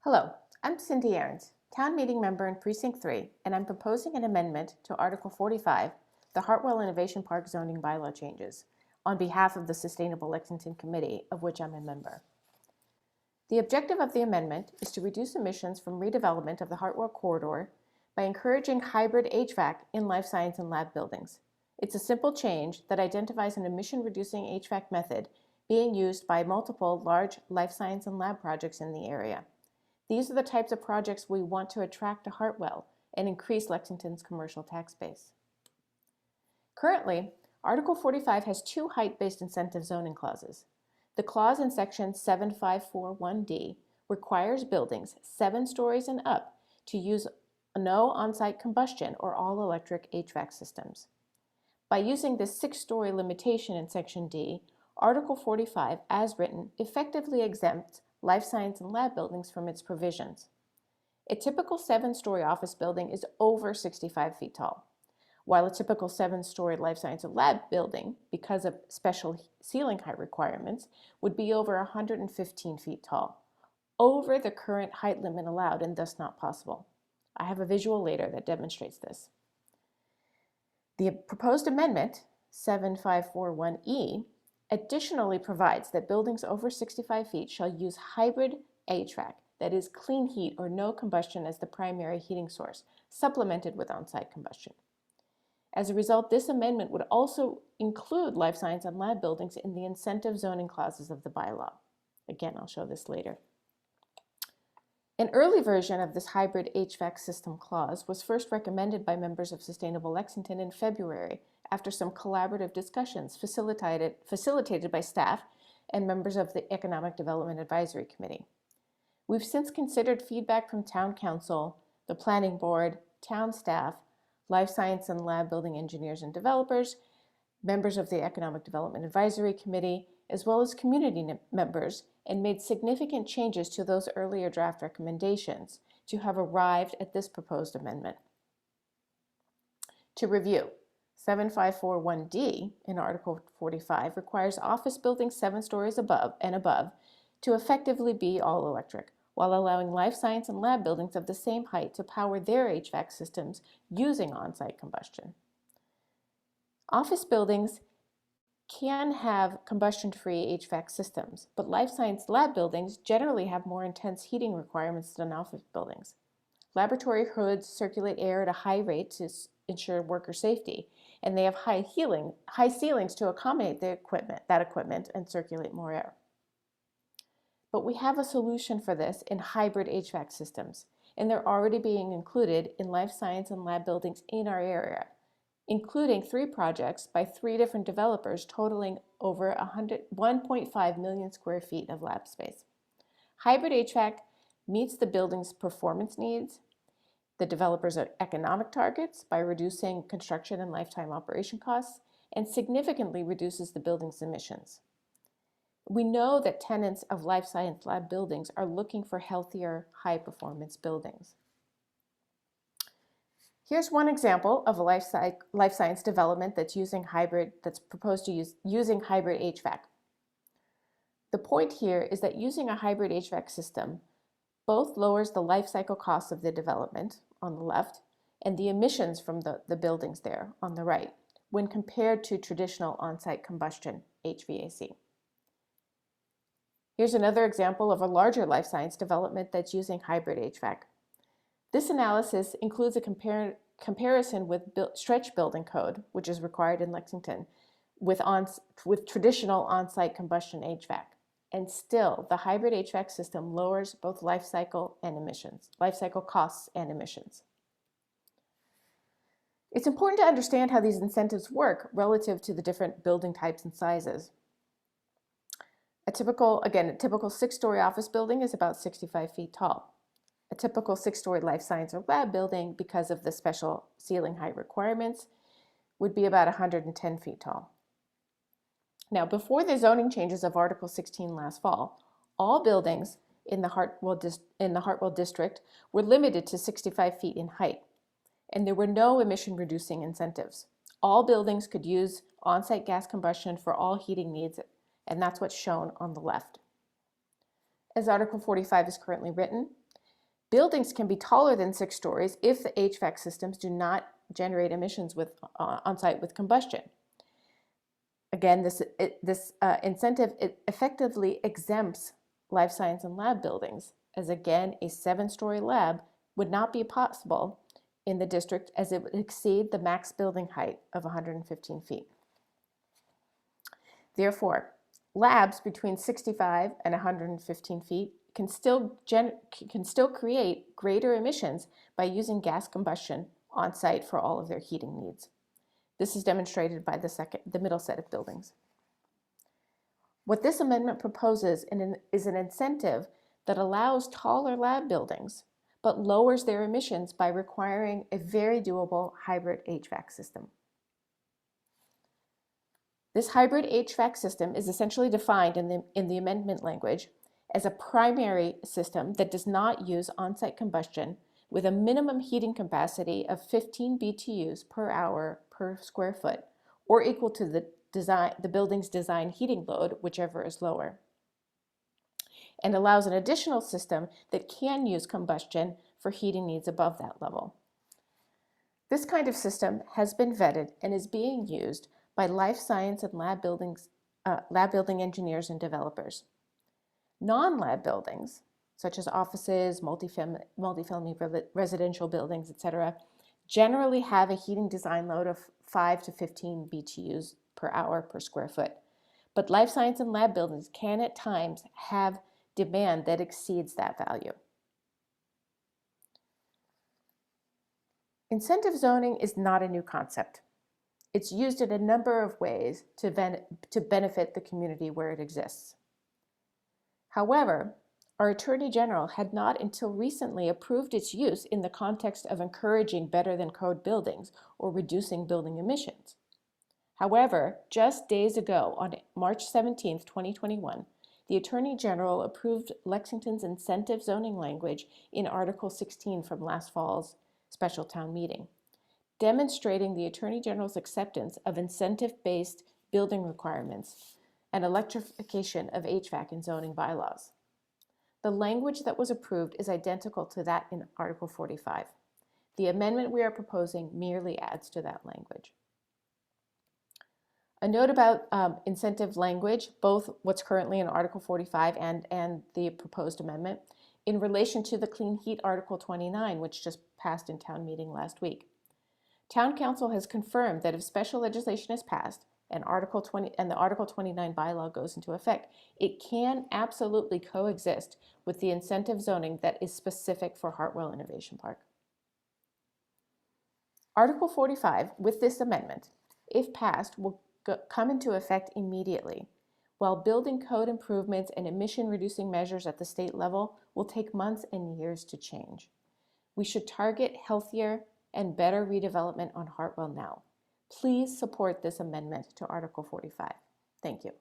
Hello, I'm Cindy Arens, Town Meeting Member in Precinct 3, and I'm proposing an amendment to Article 45, the Hartwell Innovation Park zoning bylaw changes, on behalf of the Sustainable Lexington Committee, of which I'm a member. The objective of the amendment is to reduce emissions from redevelopment of the Hartwell corridor by encouraging hybrid HVAC in life science and lab buildings. It's a simple change that identifies an emission-reducing HVAC method being used by multiple large life science and lab projects in the area. These are the types of projects we want to attract to Hartwell and increase Lexington's commercial tax base. Currently, Article 45 has two height-based incentive zoning clauses. The clause in Section 7541D requires buildings 7 stories and up to use no on-site combustion or all-electric HVAC systems. By using this 6-story limitation in Section D, Article 45, as written, effectively exempts life science and lab buildings from its provisions. A typical 7-story office building is over 65 feet tall, while a typical 7-story life science and lab building, because of special ceiling height requirements, would be over 115 feet tall, over the current height limit allowed and thus not possible. I have a visual later that demonstrates this. The proposed amendment, 7541E, additionally provides that buildings over 65 feet shall use hybrid HVAC, that is clean heat or no combustion as the primary heating source, supplemented with on-site combustion. As a result, this amendment would also include life science and lab buildings in the incentive zoning clauses of the bylaw. Again, I'll show this later. An early version of this hybrid HVAC system clause was first recommended by members of Sustainable Lexington in February after some collaborative discussions facilitated by staff and members of the Economic Development Advisory Committee. We've since considered feedback from Town Council, the Planning Board, town staff, life science and lab building engineers and developers, members of the Economic Development Advisory Committee, as well as community members, and made significant changes to those earlier draft recommendations to have arrived at this proposed amendment. To review, 7541D in Article 45 requires office buildings 7 stories above to effectively be all electric, while allowing life science and lab buildings of the same height to power their HVAC systems using on-site combustion. Office buildings can have combustion-free HVAC systems, but life science lab buildings generally have more intense heating requirements than office buildings. Laboratory hoods circulate air at a high rate to ensure worker safety, and they have high ceilings to accommodate that equipment and circulate more air. But we have a solution for this in hybrid HVAC systems, and they're already being included in life science and lab buildings in our area, including 3 projects by 3 different developers totaling over 1.5 million square feet of lab space. Hybrid HVAC meets the building's performance needs, the developer's economic targets by reducing construction and lifetime operation costs, and significantly reduces the building's emissions. We know that tenants of life science lab buildings are looking for healthier, high-performance buildings. Here's one example of a life science development that's proposed to using hybrid HVAC. The point here is that using a hybrid HVAC system both lowers the life cycle costs of the development on the left and the emissions from the buildings there on the right when compared to traditional on-site combustion HVAC. Here's another example of a larger life science development that's using hybrid HVAC. This analysis includes a comparison with stretch building code, which is required in Lexington, with traditional on-site combustion HVAC. And still, the hybrid HVAC system lowers both life cycle costs and emissions. It's important to understand how these incentives work relative to the different building types and sizes. A typical 6-story office building is about 65 feet tall. A typical 6-story life science or lab building, because of the special ceiling height requirements, would be about 110 feet tall. Now, before the zoning changes of Article 16 last fall, all buildings in the Hartwell district were limited to 65 feet in height, and there were no emission-reducing incentives. All buildings could use on-site gas combustion for all heating needs, and that's what's shown on the left. As Article 45 is currently written, Buildings can be taller than 6 stories if the HVAC systems do not generate emissions on-site with combustion. Again, this incentive effectively exempts life science and lab buildings, as again, a 7-story lab would not be possible in the district as it would exceed the max building height of 115 feet. Therefore, labs between 65 and 115 feet can still create greater emissions by using gas combustion on site for all of their heating needs. This is demonstrated by the middle set of buildings. What this amendment proposes is an incentive that allows taller lab buildings, but lowers their emissions by requiring a very doable hybrid HVAC system. This hybrid HVAC system is essentially defined in the amendment language as a primary system that does not use on-site combustion with a minimum heating capacity of 15 BTUs per hour per square foot, or equal to the building's design heating load, whichever is lower, and allows an additional system that can use combustion for heating needs above that level. This kind of system has been vetted and is being used by life science and lab building engineers and developers. Non-lab buildings, such as offices, multifamily residential buildings, etc., generally have a heating design load of 5 to 15 BTUs per hour per square foot. But life science and lab buildings can at times have demand that exceeds that value. Incentive zoning is not a new concept. It's used in a number of ways to benefit the community where it exists. However, our Attorney General had not until recently approved its use in the context of encouraging better than code buildings or reducing building emissions. However, just days ago, on March 17, 2021, the Attorney General approved Lexington's incentive zoning language in Article 16 from last fall's special town meeting, demonstrating the Attorney General's acceptance of incentive-based building requirements and electrification of HVAC and zoning bylaws. The language that was approved is identical to that in Article 45. The amendment we are proposing merely adds to that language. A note about incentive language, both what's currently in Article 45 and the proposed amendment, in relation to the Clean Heat Article 29, which just passed in town meeting last week. Town Council has confirmed that if special legislation is passed and the Article 29 bylaw goes into effect, it can absolutely coexist with the incentive zoning that is specific for Hartwell Innovation Park. Article 45, with this amendment, if passed, will come into effect immediately, while building code improvements and emission-reducing measures at the state level will take months and years to change. We should target healthier and better redevelopment on Hartwell now. Please support this amendment to Article 45. Thank you.